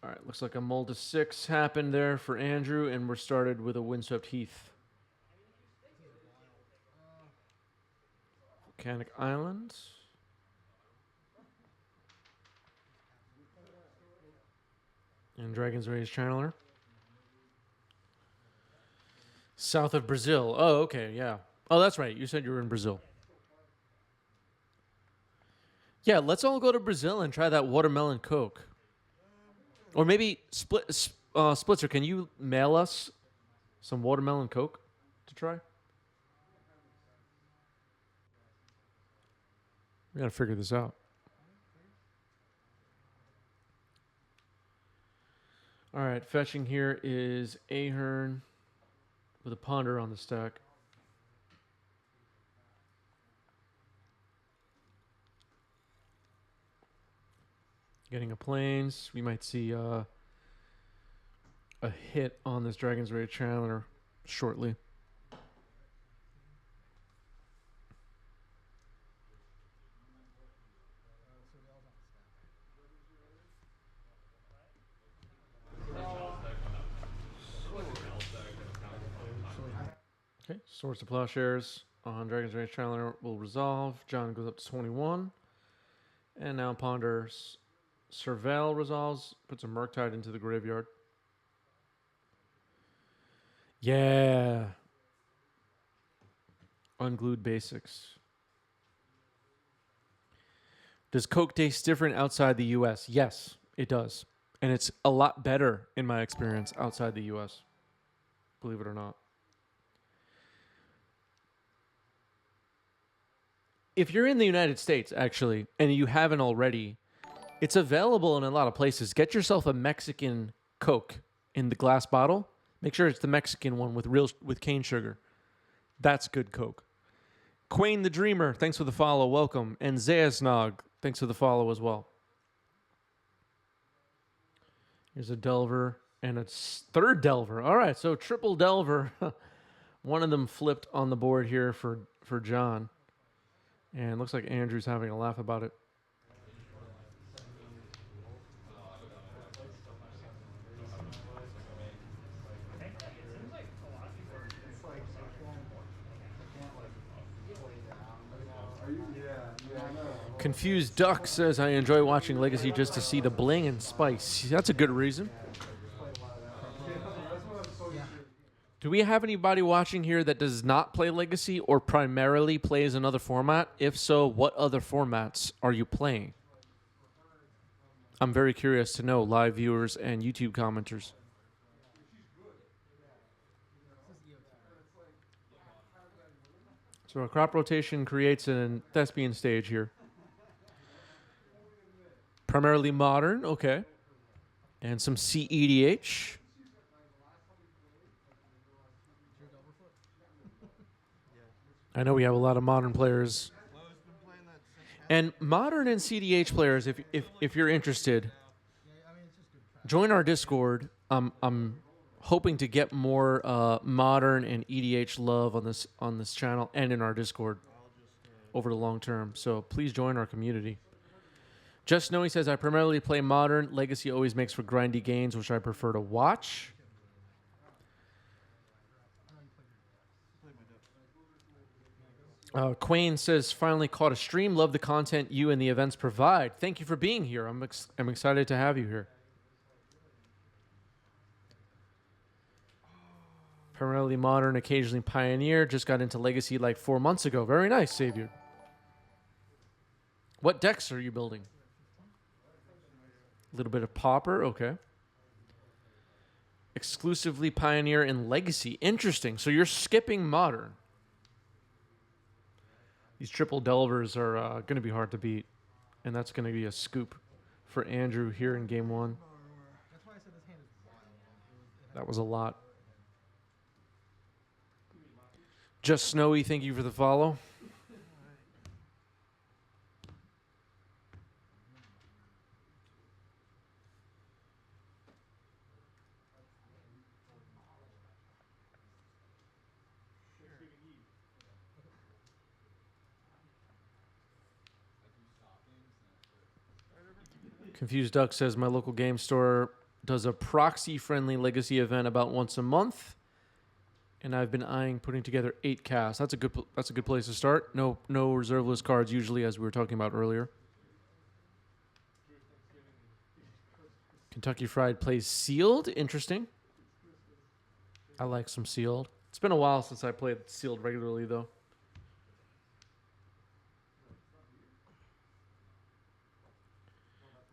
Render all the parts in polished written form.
All right, looks like a mull to 6 happened there for Andrew, and we're started with a windswept heath. Volcanic Island. And Dragon's Rage Channeler. South of Brazil. Oh, okay, yeah. Oh, that's right. You said you were in Brazil. Yeah, let's all go to Brazil and try that watermelon Coke. Or maybe Splitzer, can you mail us some watermelon Coke to try? We gotta figure this out. All right, fetching here is Ahern with a ponder on the stack. Getting a plains. We might see a hit on this Dragon's Rage Channeler shortly. Okay, Swords to Plowshares on Dragon's Rage Channeler will resolve. John goes up to 21. And now Ponder's Surveil resolves, puts a Murktide into the graveyard. Yeah. Unglued basics. Does Coke taste different outside the U.S.? Yes, it does. And it's a lot better, in my experience, outside the U.S. Believe it or not. If you're in the United States, actually, and you haven't already, it's available in a lot of places. Get yourself a Mexican Coke in the glass bottle. Make sure it's the Mexican one with cane sugar. That's good Coke. Quain the Dreamer, thanks for the follow. Welcome. And Zeasnog, thanks for the follow as well. Here's a Delver and a third Delver. All right, so triple Delver. One of them flipped on the board here for John. And it looks like Andrew's having a laugh about it. Confused Duck says, I enjoy watching Legacy just to see the bling and spice. That's a good reason. Do we have anybody watching here that does not play Legacy or primarily plays another format? If so, what other formats are you playing? I'm very curious to know, live viewers and YouTube commenters. So a crop rotation creates a thespian stage here. Primarily modern, okay. And some CEDH. I know we have a lot of modern players. And modern and CDH players, if you're interested, join our Discord. I'm hoping to get more modern and EDH love on this channel and in our Discord over the long term. So please join our community. Just Snowy says, I primarily play modern. Legacy always makes for grindy games, which I prefer to watch. Quain says, finally caught a stream. Love the content you and the events provide. Thank you for being here. I'm excited to have you here. Primarily modern, occasionally pioneer. Just got into Legacy like 4 months ago. Very nice, Savior. What decks are you building? A little bit of Pauper, okay. Exclusively Pioneer and Legacy. Interesting. So you're skipping Modern. These triple Delvers are going to be hard to beat. And that's going to be a scoop for Andrew here in Game 1. That was a lot. Just Snowy, thank you for the follow. Confused Duck says, my local game store does a proxy-friendly legacy event about once a month, and I've been eyeing putting together 8 casts. That's a good place to start. No reserve list cards usually, as we were talking about earlier. Kentucky Fried plays Sealed. Interesting. I like some Sealed. It's been a while since I played Sealed regularly, though.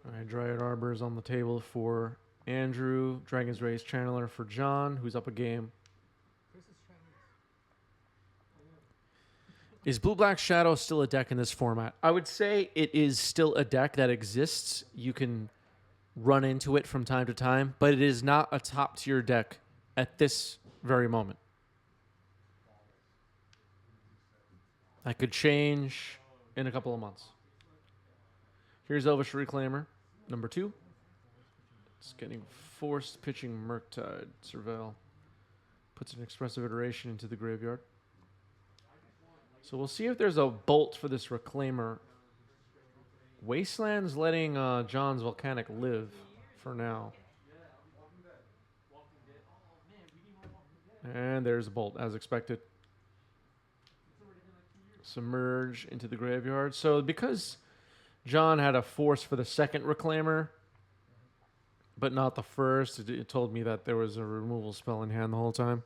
All right, Dryad Arbor is on the table for Andrew. Dragon's Race Channeler for John, who's up a game. Is Blue Black Shadow still a deck in this format? I would say it is still a deck that exists. You can run into it from time to time, but it is not a top tier deck at this very moment. That could change in a couple of months. Here's Elvish Reclaimer, number 2. It's getting forced pitching Murktide. Cervelle puts an expressive iteration into the graveyard. So we'll see if there's a bolt for this Reclaimer. Wasteland's letting John's Volcanic live for now. And there's a bolt, as expected. Submerge into the graveyard. So because John had a force for the second Reclaimer, but not the first, it told me that there was a removal spell in hand the whole time.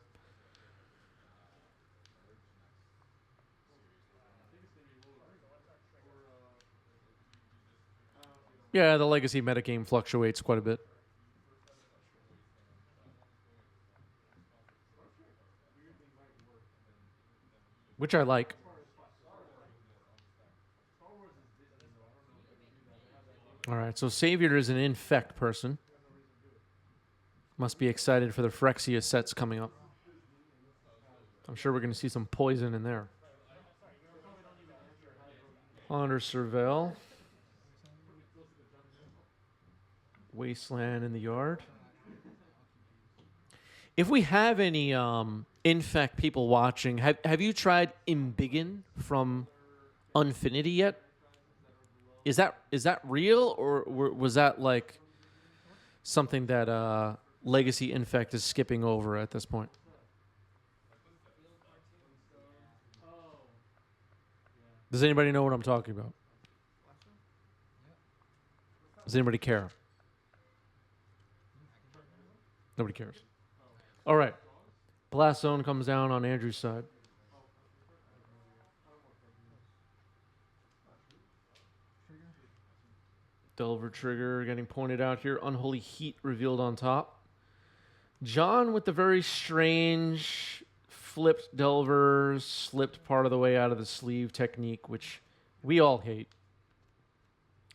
Yeah, the legacy metagame fluctuates quite a bit. Which I like. All right, so Savior is an infect person. Must be excited for the Phyrexia sets coming up. I'm sure we're going to see some poison in there. Ponder Cervelle. Wasteland in the yard. If we have any infect people watching, have you tried Embiggen from Unfinity yet? Is that real, or was that like something that Legacy Infect is skipping over at this point? Does anybody know what I'm talking about? Does anybody care? Nobody cares. All right. Blast Zone comes down on Andrew's side. Delver Trigger getting pointed out here. Unholy Heat revealed on top. John with the very strange flipped Delver, slipped part of the way out of the sleeve technique, which we all hate.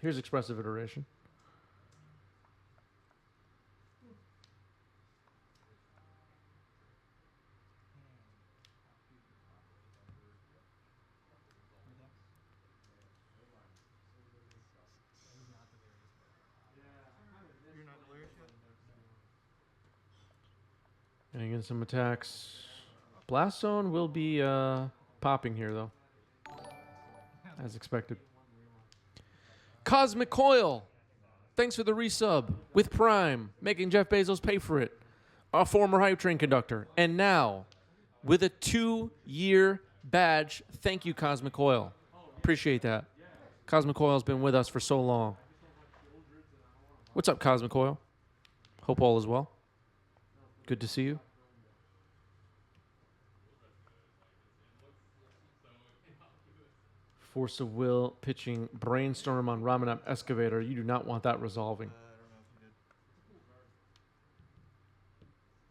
Here's Expressive Iteration. Getting in some attacks. Blast Zone will be popping here, though. As expected. Cosmic Coil. Thanks for the resub. With Prime. Making Jeff Bezos pay for it. Our former Hype Train conductor. And now, with a 2-year badge. Thank you, Cosmic Coil. Appreciate that. Cosmic Coil has been with us for so long. What's up, Cosmic Coil? Hope all is well. Good to see you. Force of Will pitching Brainstorm on Ramanap Excavator. You do not want that resolving.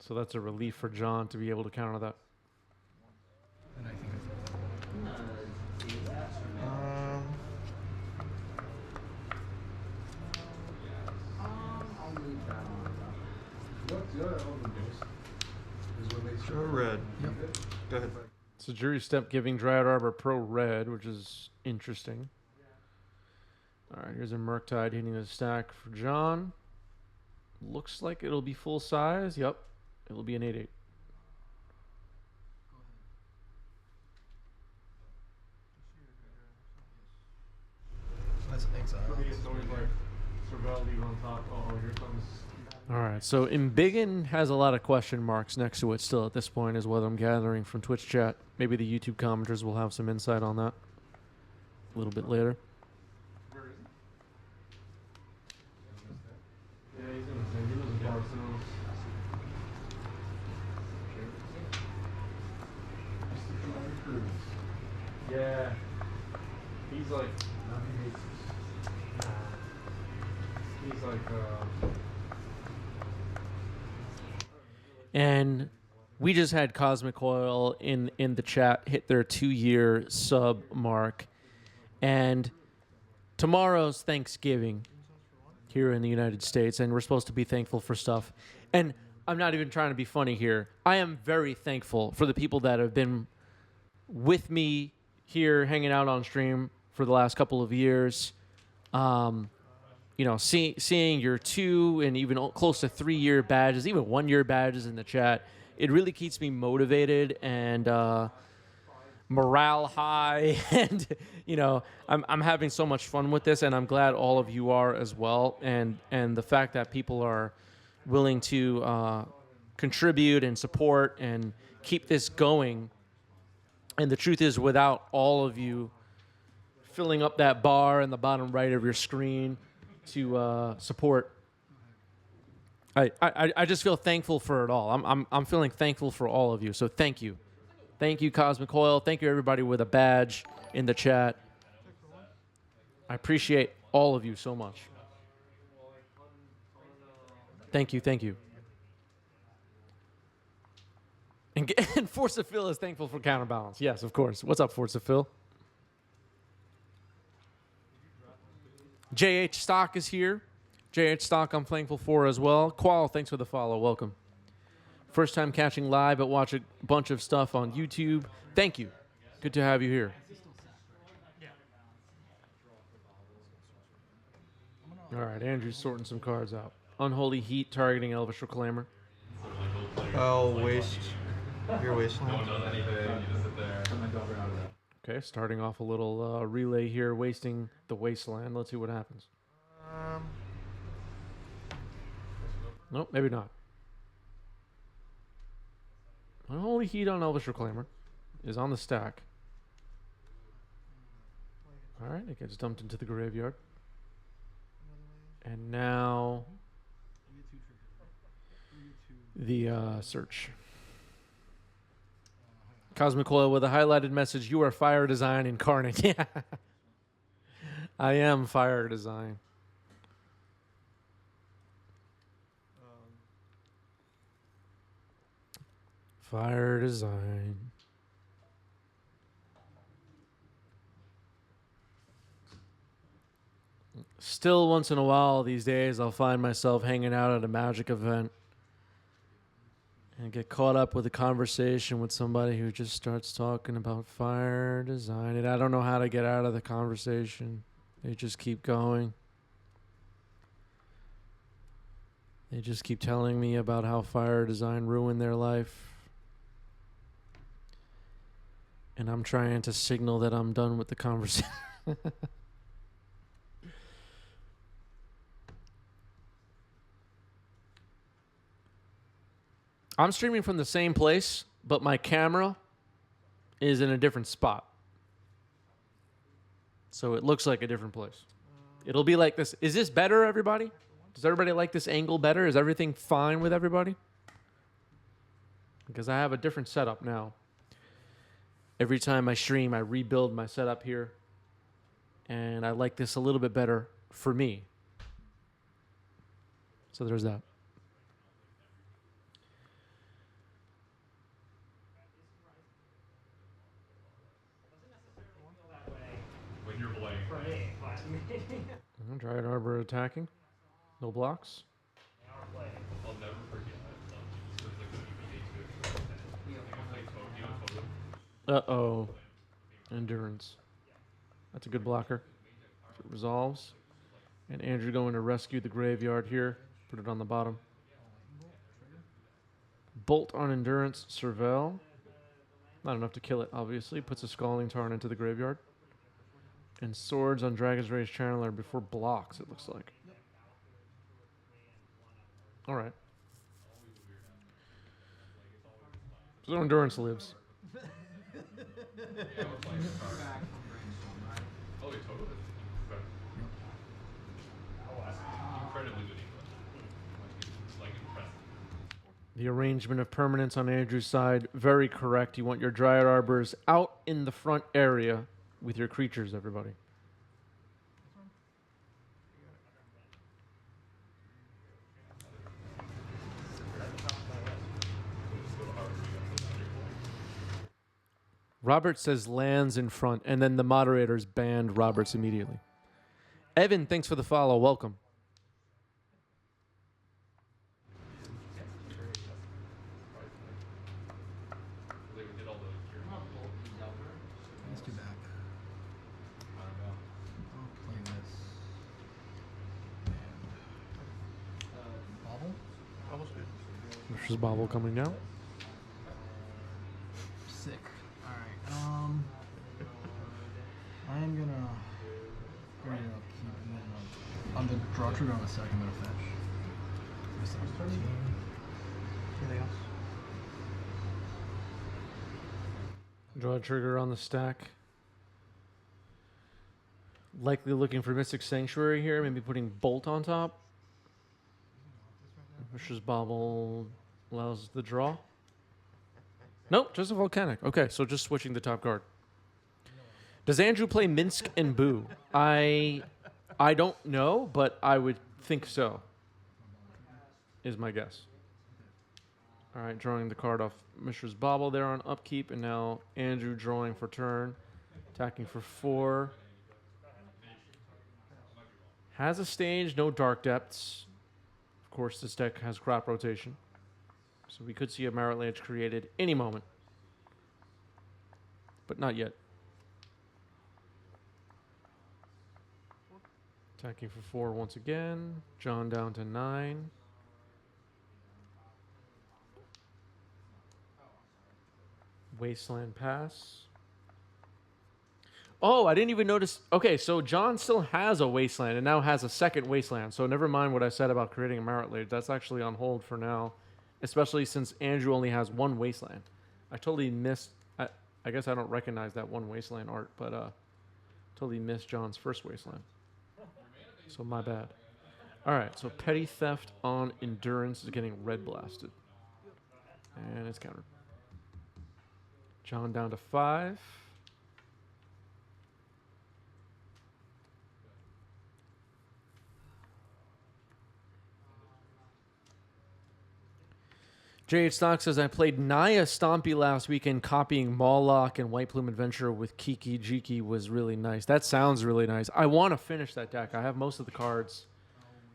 So that's a relief for John to be able to counter that. Sure, red. Yep. Go ahead. So Jury Step giving Dryad Arbor Pro Red, which is interesting. All right, here's a Murktide hitting the stack for John. Looks like it'll be full size. Yep, it'll be an 8/8. All right, so Embiggen has a lot of question marks next to it still at this point, is what I'm gathering from Twitch chat. Maybe the YouTube commenters will have some insight on that a little bit later. Where is he? Yeah, he's in the same. He lives in Barcelona. Yeah, he's like. He's like. And we just had Cosmic Oil in the chat hit their 2-year sub mark, and tomorrow's Thanksgiving here in the United States, and we're supposed to be thankful for stuff. And I'm not even trying to be funny here. I am very thankful for the people that have been with me here hanging out on stream for the last couple of years. You know, seeing your 2 and even close to 3-year badges, even 1-year badges in the chat, it really keeps me motivated and morale high. And, you know, I'm having so much fun with this, and I'm glad all of you are as well. And the fact that people are willing to contribute and support and keep this going. And the truth is, without all of you filling up that bar in the bottom right of your screen to support, I just feel thankful for it all. I'm feeling thankful for all of you. So thank you, Cosmic Oil. Thank you, everybody with a badge in the chat. I appreciate all of you so much. Thank you. And Forza Phil is thankful for Counterbalance. Yes, of course. What's up, Forza Phil? JH Stock is here. JH Stock I'm thankful for as well. Qual, thanks for the follow. Welcome. First time catching live, but watch a bunch of stuff on YouTube. Thank you. Good to have you here. All right, Andrew's sorting some cards out. Unholy Heat targeting Elvish Reclaimer. Oh, waste. Your wasteland. No one does anything, you just sit there. Okay, starting off a little relay here, wasting the wasteland. Let's see what happens. Nope, maybe not. Unholy Heat on Elvish Reclaimer is on the stack. All right, it gets dumped into the graveyard. And now the search. Cosmic Coil with a highlighted message. You are Fire Design incarnate. Yeah. I am Fire Design. Fire Design. Still, once in a while these days, I'll find myself hanging out at a Magic event and get caught up with a conversation with somebody who just starts talking about Fire Design, and I don't know how to get out of the conversation. They just keep going. They just keep telling me about how Fire Design ruined their life. And I'm trying to signal that I'm done with the conversation. I'm streaming from the same place, but my camera is in a different spot. So it looks like a different place. It'll be like this. Is this better, everybody? Does everybody like this angle better? Is everything fine with everybody? Because I have a different setup now. Every time I stream, I rebuild my setup here. And I like this a little bit better for me. So there's that. When you're playing. Dryad Arbor attacking. No blocks. I'll never forget that. It was like the Uh-oh. Endurance. That's a good blocker. If it resolves. And Andrew going to rescue the graveyard here. Put it on the bottom. Bolt on Endurance. Surveil. Not enough to kill it, obviously. Puts a Scalding Tarn into the graveyard. And Swords on Dragon's Rage Channeler before blocks, it looks like. All right. So endurance lives. Oh, wait, total is incredibly good English. Like impressive. The arrangement of permanents on Andrew's side, very correct. You want your Dryad Arbors out in the front area with your creatures, everybody. Robert says lands in front, and then the moderators banned Roberts immediately. Evan, thanks for the follow. Welcome. They did all the gear. Let's do back. I don't know. I'll play this. And bobble. Almost good. Mrs. Bobble coming down. Sick. Alright. I am gonna grade it up, keep and then on the draw trigger on the second, I'm gonna fetch. This is 13. Anything else? Draw a trigger on the stack. Likely looking for Mystic Sanctuary here, maybe putting Bolt on top. Mrs. Bobble allows the draw. Nope, just a Volcanic. Okay, so just switching the top card. Does Andrew play Minsc and Boo? I don't know, but I would think so. Is my guess. All right, drawing the card off Mrs. Bobble there on upkeep, and now Andrew drawing for turn, attacking for 4. Has a stage, no dark depths. Of course, this deck has crop rotation, so we could see a Marit Lage created any moment, but not yet. Attacking for 4 once again. John down to 9. Wasteland pass. Oh, I didn't even notice. Okay, so John still has a Wasteland and now has a second Wasteland. So never mind what I said about creating a Marit Lage. That's actually on hold for now, especially since Andrew only has one Wasteland. I totally missed. I guess I don't recognize that one Wasteland art, but totally missed John's first Wasteland. So my bad. All right, so Petty Theft on Endurance is getting red blasted. And it's countered. John down to 5. J.H. Stock says, I played Naya Stompy last weekend, copying Mawlock and White Plume Adventure with Kiki Jiki was really nice. That sounds really nice. I want to finish that deck. I have most of the cards,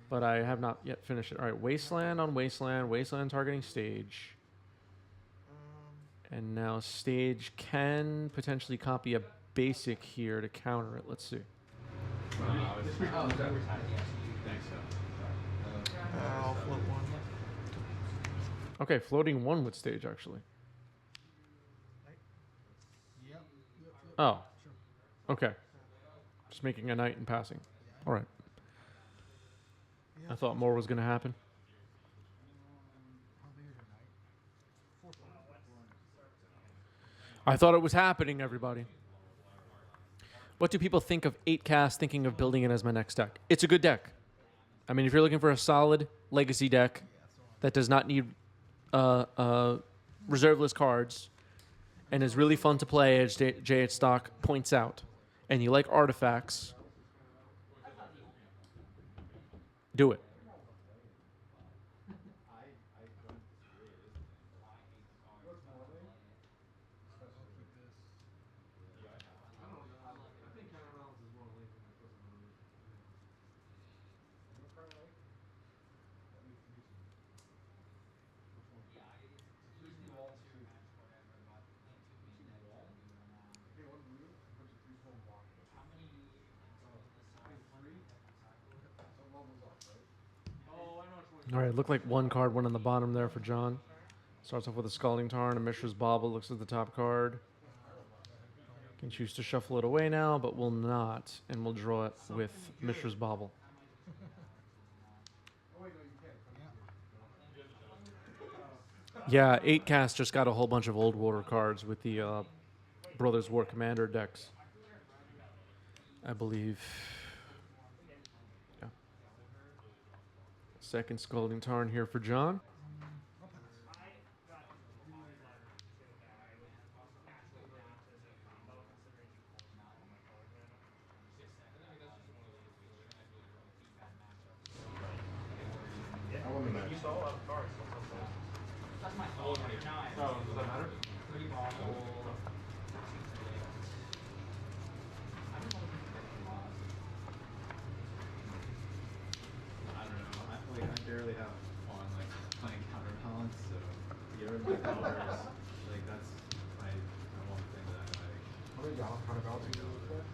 but I have not yet finished it. All right, Wasteland on Wasteland. Wasteland targeting stage. And now stage can potentially copy a basic here to counter it. Let's see. I'll float one. Okay, floating 1 with stage, actually. Yep. Oh. Okay. Just making a knight and passing. All right. I thought more was going to happen. How big is your knight? I thought it was happening, everybody. What do people think of 8 cast, thinking of building it as my next deck? It's a good deck. I mean, if you're looking for a solid legacy deck that does not need reserveless cards and is really fun to play, as J.H. Stock points out, and you like artifacts, do it. All right, looked like one card went on the bottom there for John. Starts off with a Scalding Tarn, a Mishra's Bauble, looks at the top card. Can choose to shuffle it away now, but will not, and we'll draw it with Mishra's Bauble. Yeah, 8cast just got a whole bunch of old water cards with the Brothers War Commander decks, I believe. Yeah. Second Scalding Tarn here for John. I don't know. I barely have on like playing counterbalance, so to get rid of my colors, like that's my one thing that I like.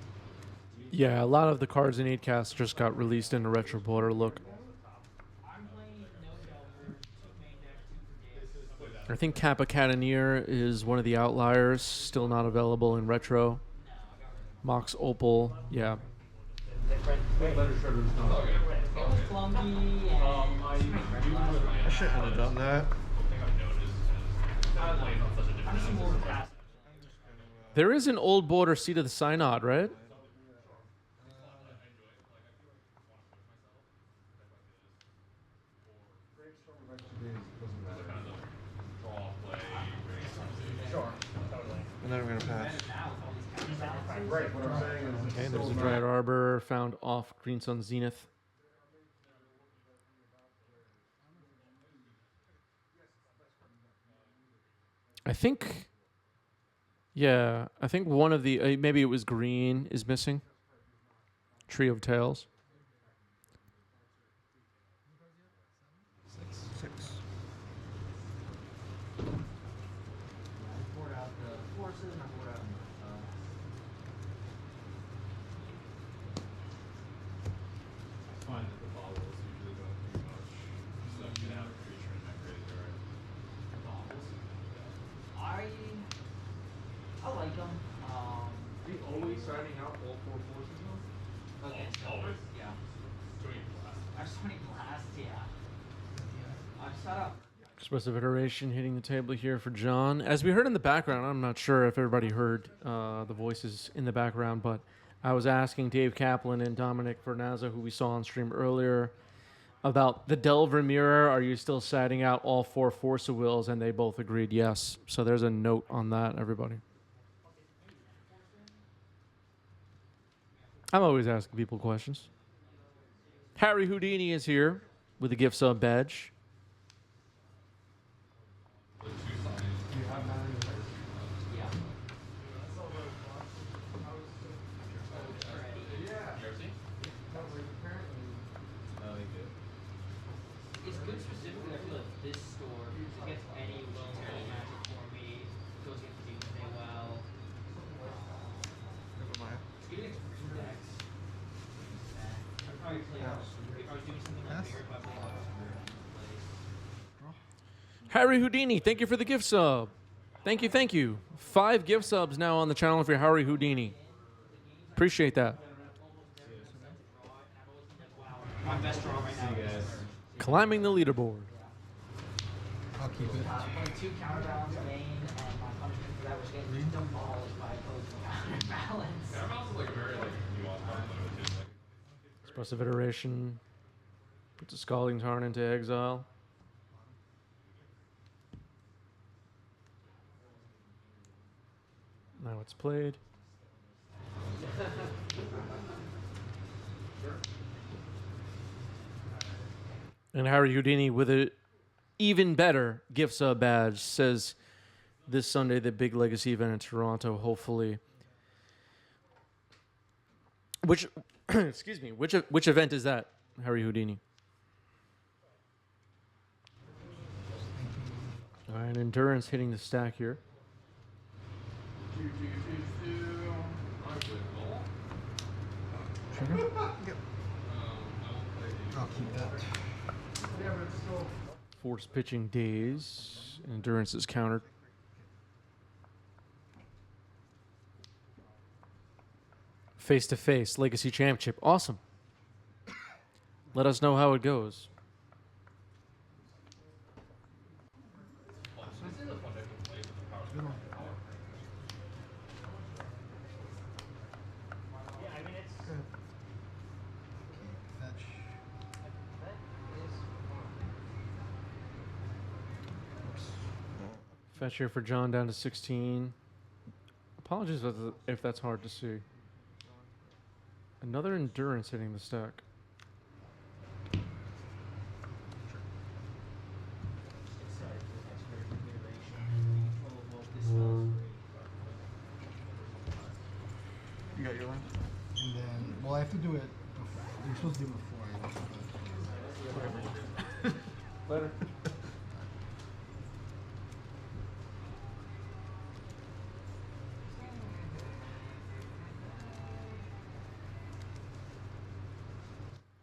Yeah, a lot of the cards in 8cast just got released in the Retro Border look. I think Kappa Cannoneer is one of the outliers, still not available in Retro. Mox Opal, yeah. I shouldn't have done that. There is an old border Seat of the Synod, right? And then I'm gonna pass. Okay, there's a Dryad Arbor found off Green Sun Zenith. I think, yeah, I think one of the, maybe it was green, is missing. Tree of Tails. 6. I find that the bobbles usually go pretty much. So you can have a creature in that graveyard. Bobbles? I like them. We always starting out all 4 forces though? Okay, so Always? yeah. So many blasts. I have so many blasts, yeah. I'm set up. Expressive Iteration hitting the table here for John. As we heard in the background, I'm not sure if everybody heard the voices in the background, but I was asking Dave Kaplan and Dominic Vernazza, who we saw on stream earlier, about the Delver Mirror. Are you still setting out all 4 Force of Wills? And they both agreed yes. So there's a note on that, everybody. I'm always asking people questions. Harry Houdini is here with a gift sub badge. Yeah. I like it. It's good specifically, I feel like this store, because it gets any low level magic for me, goes against the Doomsday well. Never mind. It's getting extreme decks. I'd probably play if I was doing something like bigger, if I played like Harry Houdini, thank you for the gift sub. Thank you, thank you. 5 gift subs now on the channel for Harry Houdini. Appreciate that. my best draw right now. Climbing the leaderboard. I'll keep it. Playing 2 counterbalance main, and my punishment for that was getting demolished by opposing counterbalance. Counterbalance is like a very like nuanced concept too. Like Expressive Iteration. Puts a Scalding Tarn into exile. Now it's played. And Harry Houdini with a even better gift sub badge says this Sunday the big legacy event in Toronto, hopefully. Which excuse me, which event is that, Harry Houdini? All right, Endurance hitting the stack here. I'll keep that. Force pitching days. Endurance is countered. Face to face, Legacy Championship. Awesome. Let us know how it goes. Fetch here for John down to 16. Apologies if that's hard to see. Another endurance hitting the stack. Excited for the next version of iteration. Control of both this spell is great. You got your one? And then, well, I have to do it. You're supposed to do it before I go. Later.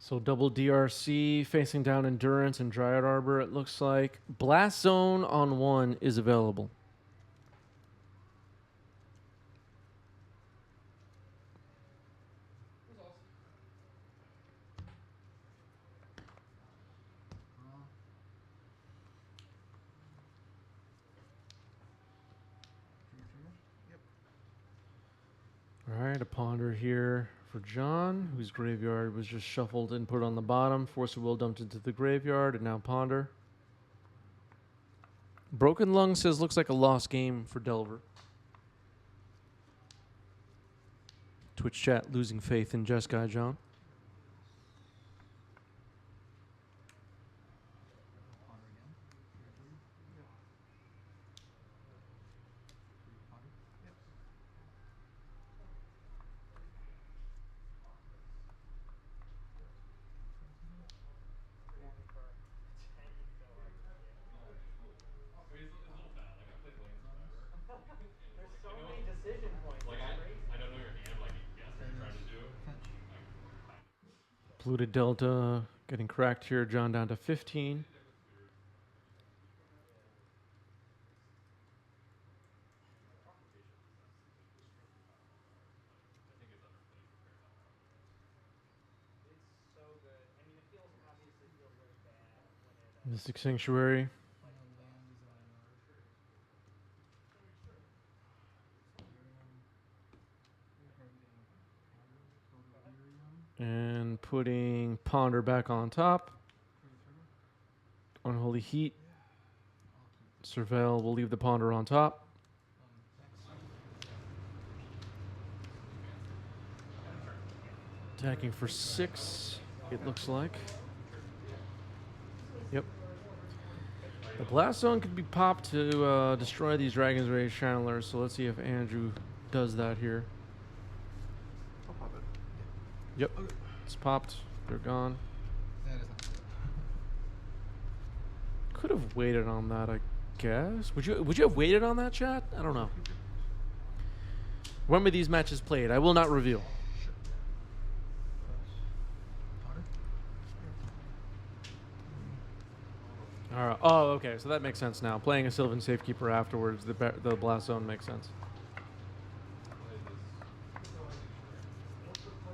So double DRC, facing down Endurance and Dryad Arbor, it looks like. Blast Zone on 1 is available. All right, a Ponder here for John, whose graveyard was just shuffled and put on the bottom. Force of Will dumped into the graveyard, and now Ponder. Broken Lung says looks like a lost game for Delver. Twitch chat losing faith in Jeskai John. There's so many decision points. It's crazy. Polluted Delta getting cracked here. John down to 15. It's so good. I mean, it feels obviously feels really bad when it. Mystic Sanctuary. And putting Ponder back on top. Unholy Heat. Surveil will leave the Ponder on top. Attacking for 6, it looks like. Yep. The Blast Zone could be popped to destroy these Dragon's Rage Channelers, so let's see if Andrew does that here. I'll pop it. Yep. It's popped. They're gone. That is not good. Could have waited on that, I guess. Would you have waited on that, chat? I don't know. When were these matches played? I will not reveal. All right. Oh, okay. So that makes sense now. Playing a Sylvan Safekeeper afterwards, the Blast Zone makes sense.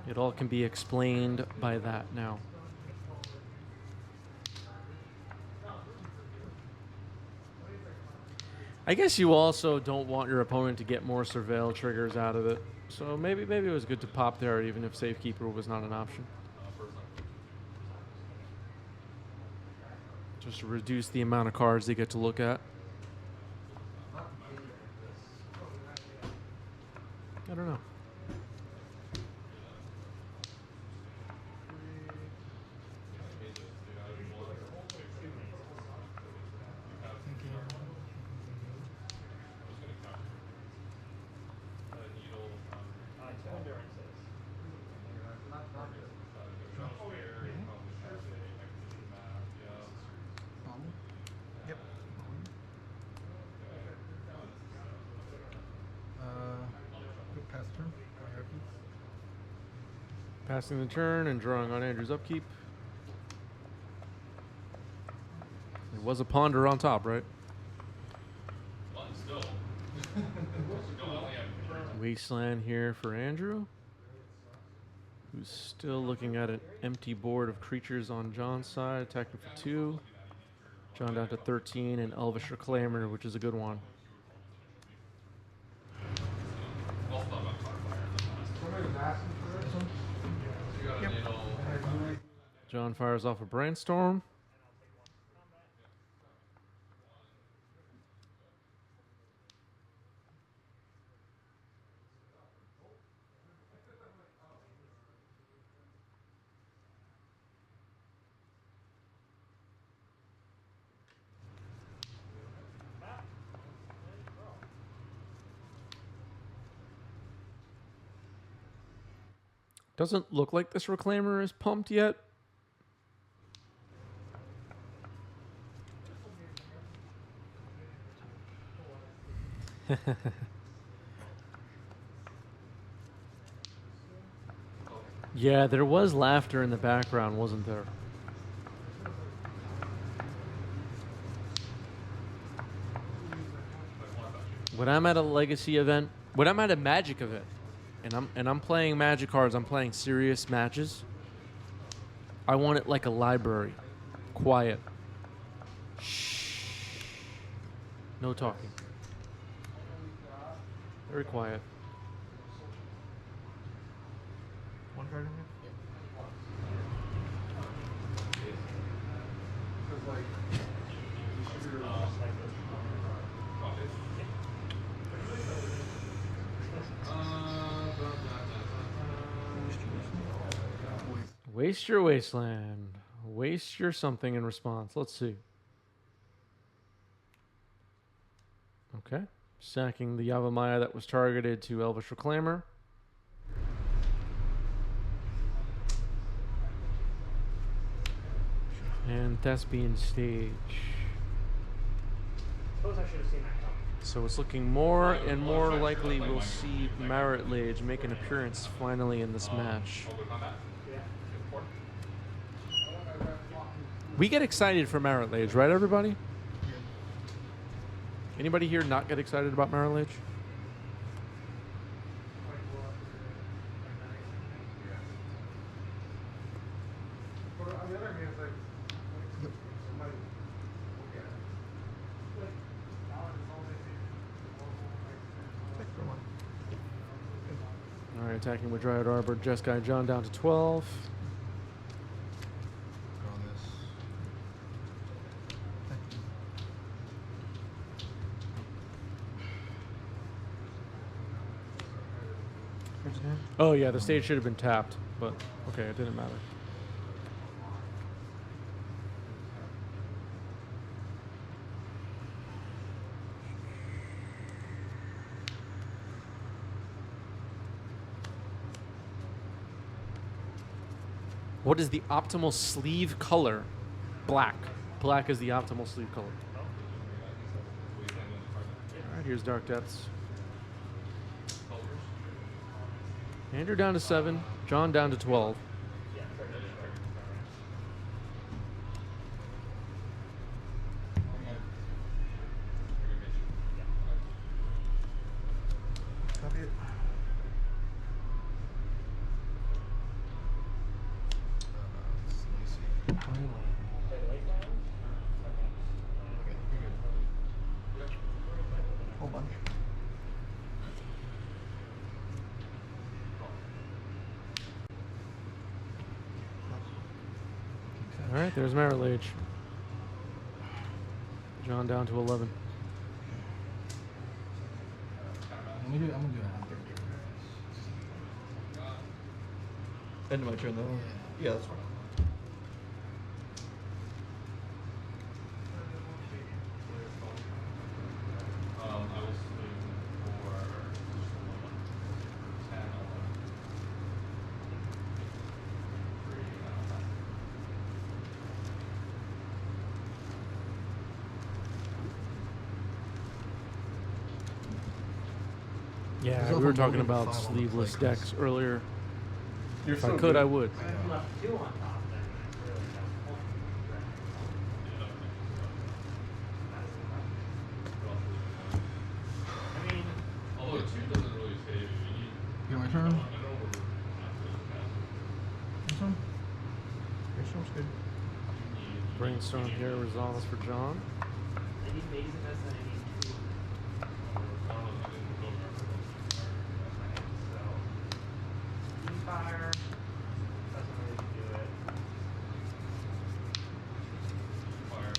It all can be explained by that now. I guess you also don't want your opponent to get more Surveil triggers out of it. So maybe it was good to pop there even if Safekeeper was not an option. Just to reduce the amount of cards they get to look at. I don't know. Yep. Good pass turn. Hierarchy. Passing the turn and drawing on Andrew's upkeep. There was a Ponder on top, right? Wasteland here for Andrew, who's still looking at an empty board of creatures on John's side, attacking for 2. John down to 13, and Elvish Reclaimer, which is a good one. John fires off a Brainstorm. Doesn't look like this Reclaimer is pumped yet. Yeah, there was laughter in the background, wasn't there? When I'm at a Legacy event, when I'm at a Magic event, and I'm playing Magic cards, I'm playing serious matches. I want it like a library, quiet. Shh. No talking. Very quiet. One card in here? Waste your wasteland. Waste your something in response. Let's see. Okay. Sacking the Yavimaya that was targeted to Elvish Reclaimer. And Thespian Stage. Suppose I should have seen that coming. So it's looking more and more likely we'll see Marit Lage make an appearance finally in this match. We get excited for Marit Lage, right, everybody? Anybody here not get excited about Marit Lage? All right, attacking with Dryad Arbor, Jeskai John down to 12. Draw this. Oh yeah, the stage should have been tapped, but okay, it didn't matter. What is the optimal sleeve color? Black. Black is the optimal sleeve color. All right, here's Dark Depths. Andrew down to 7, John down to 12. Copy it. Whole bunch. All right, there's Marit Lage. John down to 11. I'm gonna do a hand. End of my turn though. Yeah, that's fine. I was for 10, 11. Yeah, There's we were also talking more than about 5 on the sleeveless play, Chris. decks earlier. You're If so I could, good. I would. If you left 2 on top, then that's really I mean, Although 2 doesn't really save you. You need. Get my turn. I know we're This one. Brainstorm's good. Brainstorm here resolves for John. I need Maze Invest and I need 2. So, Fire doesn't really do it. fire.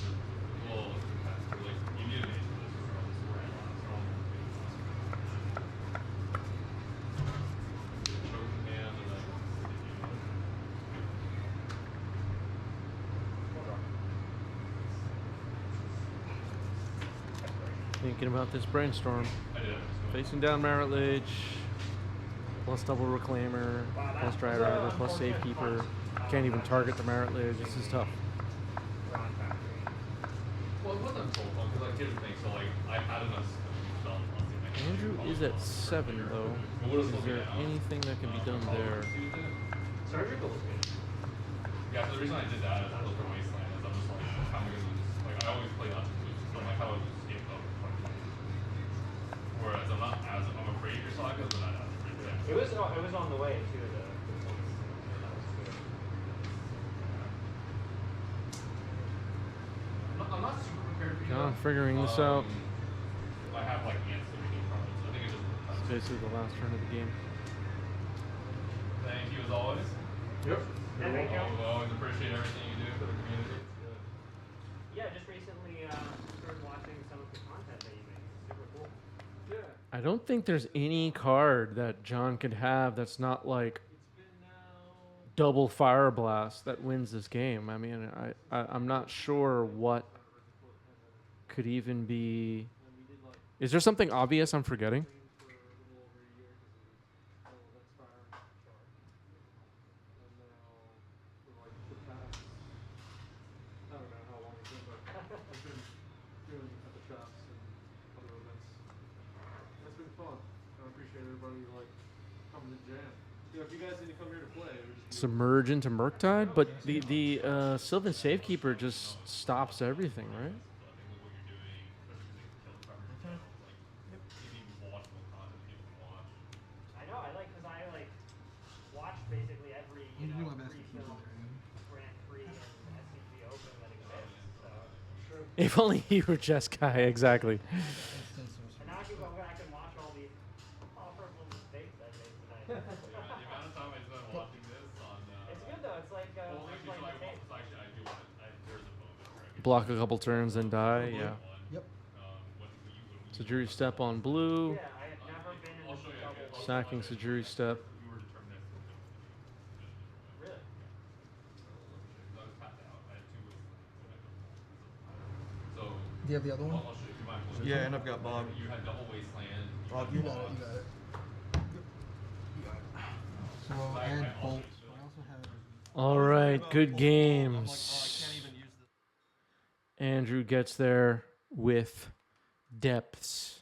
Well, like you need an ace for this or else we're chosen hand and then Thinking about this Brainstorm. I did. Facing down Marit Lage. plus double reclaimer, plus dry driver, plus safekeeper. Can't even target the merit ledge. This is tough. Well, it wasn't so fun because like here's the thing. So like I had enough stuff. Andrew is at 7 though. Is there anything that can be done there? Surgical was good. Yeah, so the reason I did that is I looked for Wasteland is I'm just like, how am I gonna lose? Like I always play not to lose. So I'm like, how do I lose this game though? Whereas I'm afraid your saga, but not as afraid. It was on the way too. That was good. I'm not super prepared for you. John figuring this out. I have like ants that we can from it, so I think it's just. It's basically the last turn of the game. Thank you as always. Yep. Yeah, thank you. I always appreciate everything you do for the community. Yeah, just recently started watching some of the content that you make. It's super cool. Yeah. I don't think there's any card that John could have that's not like double fire blast that wins this game. I mean, I'm not sure what could even be. Is there something obvious I'm forgetting? Submerge into Murktide, but the Sylvan Safekeeper just stops everything, right? I know. I like because I watch basically every I'm gonna do my best to keep it pre-film there. Grand Prix and SCG Open that exists. So If only you were Jeskai, exactly. and now I can go back and watch all these horrible mistakes I made tonight. The amount of time I spent watching this on. It's good though. It's like Well, replaying the tape. actually, I do want to. There's a moment where I get Block a couple turns and die, yeah. one. Yep. Sajuri Step on blue. Yeah, I had never been in I'll this show you. double. Sacking Sajuri Step. We were determined to Really? I was tapped out. I had 2 wastelands. So Do you have the other one? I'll show you my one. Yeah, and I've got Bog. You had double wasteland. Bog, You got it. You got it. You got it. So I had bolt. I also have. All right, good I'm games. like, oh, I can't even use this. Andrew gets there with depths.